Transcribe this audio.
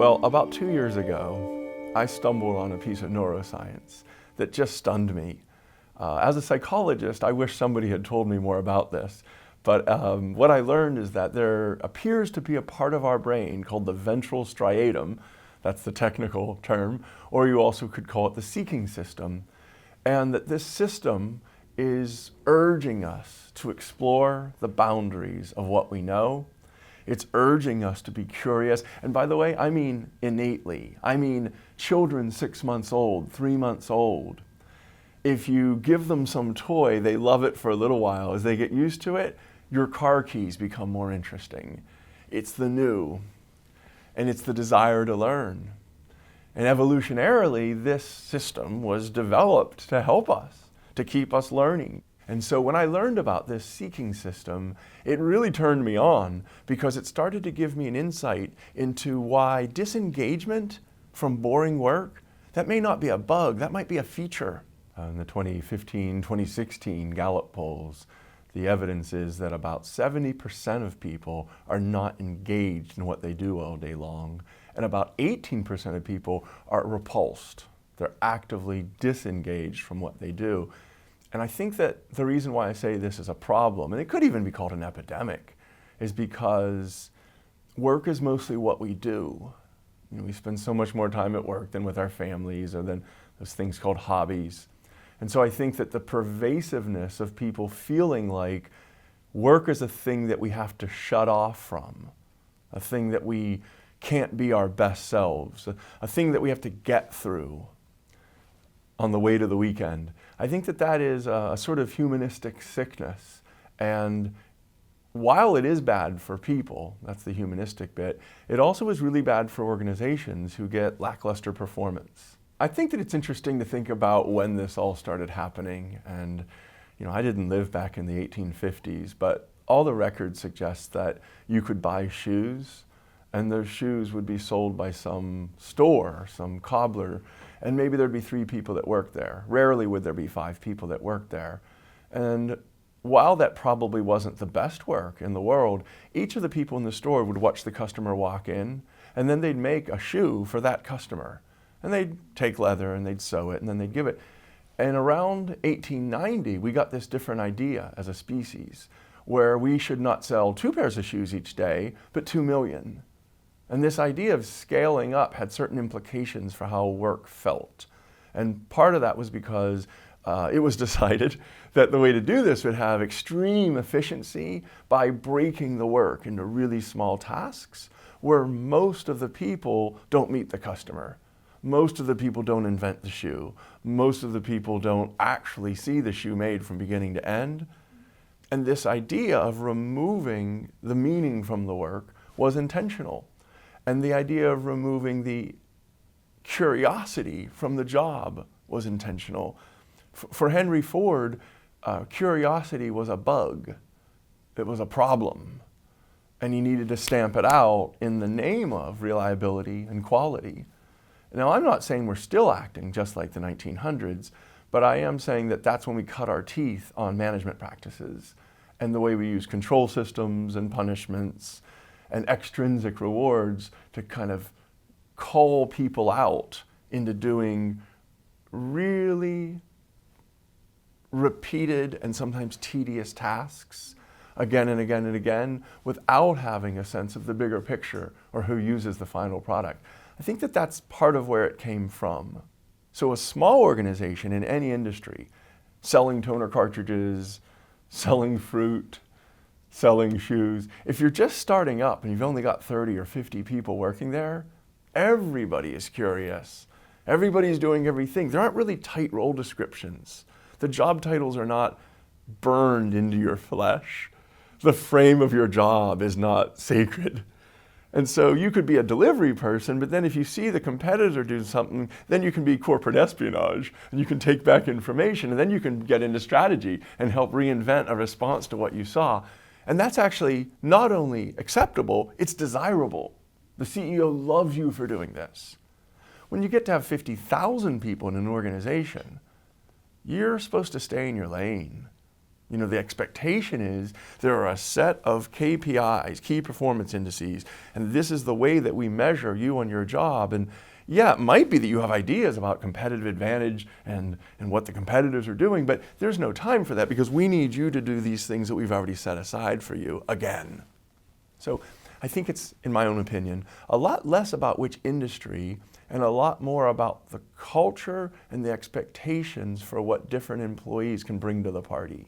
Well, about 2 years ago, I stumbled on a piece of neuroscience that just stunned me. As a psychologist, I wish somebody had told me more about this. But what I learned is that there appears to be a part of our brain called the ventral striatum, that's the technical term, or you also could call it the seeking system, and that this system is urging us to explore the boundaries of what we know. It's urging us to be curious, and by the way, I mean innately. I mean children 6 months old, 3 months old. If you give them some toy, they love it for a little while. As they get used to it, your car keys become more interesting. It's the new, and it's the desire to learn. And evolutionarily, this system was developed to help us, to keep us learning. And so when I learned about this seeking system, it really turned me on because it started to give me an insight into why disengagement from boring work, that may not be a bug, that might be a feature. In the 2015-2016 Gallup polls, the evidence is that about 70% of people are not engaged in what they do all day long, and about 18% of people are repulsed. They're actively disengaged from what they do. And I think that the reason why I say this is a problem, and it could even be called an epidemic, is because work is mostly what we do. You know, we spend so much more time at work than with our families or than those things called hobbies. And so I think that the pervasiveness of people feeling like work is a thing that we have to shut off from, a thing that we can't be our best selves, a thing that we have to get through on the way to the weekend. I think that that is a sort of humanistic sickness. And while it is bad for people, that's the humanistic bit, it also is really bad for organizations who get lackluster performance. I think that it's interesting to think about when this all started happening. And, you know, I didn't live back in the 1850s, but all the records suggest that you could buy shoes, and those shoes would be sold by some store, some cobbler, and maybe there'd be 3 people that worked there. Rarely would there be 5 people that worked there. And while that probably wasn't the best work in the world, each of the people in the store would watch the customer walk in, and then they'd make a shoe for that customer. And they'd take leather and they'd sew it and then they'd give it. And around 1890, we got this different idea as a species, where we should not sell 2 pairs of shoes each day, but 2 million. And this idea of scaling up had certain implications for how work felt. And part of that was because it was decided that the way to do this would have extreme efficiency by breaking the work into really small tasks where most of the people don't meet the customer. Most of the people don't invent the shoe. Most of the people don't actually see the shoe made from beginning to end. And this idea of removing the meaning from the work was intentional. And the idea of removing the curiosity from the job was intentional. For Henry Ford, curiosity was a bug. It was a problem. And he needed to stamp it out in the name of reliability and quality. Now, I'm not saying we're still acting just like the 1900s, but I am saying that that's when we cut our teeth on management practices and the way we use control systems and punishments and extrinsic rewards to kind of call people out into doing really repeated and sometimes tedious tasks again and again and again without having a sense of the bigger picture or who uses the final product. I think that that's part of where it came from. So a small organization in any industry, selling toner cartridges, selling fruit, selling shoes, if you're just starting up and you've only got 30 or 50 people working there, everybody is curious. Everybody's doing everything. There aren't really tight role descriptions. The job titles are not burned into your flesh. The frame of your job is not sacred. And so you could be a delivery person, but then if you see the competitor do something, then you can be corporate espionage, and you can take back information, and then you can get into strategy and help reinvent a response to what you saw. And that's actually not only acceptable, it's desirable. The CEO loves you for doing this. When you get to have 50,000 people in an organization, you're supposed to stay in your lane. You know, the expectation is there are a set of KPIs, key performance indices, and this is the way that we measure you on your job. And yeah, it might be that you have ideas about competitive advantage and what the competitors are doing, but there's no time for that because we need you to do these things that we've already set aside for you again. So I think it's, in my own opinion, a lot less about which industry and a lot more about the culture and the expectations for what different employees can bring to the party.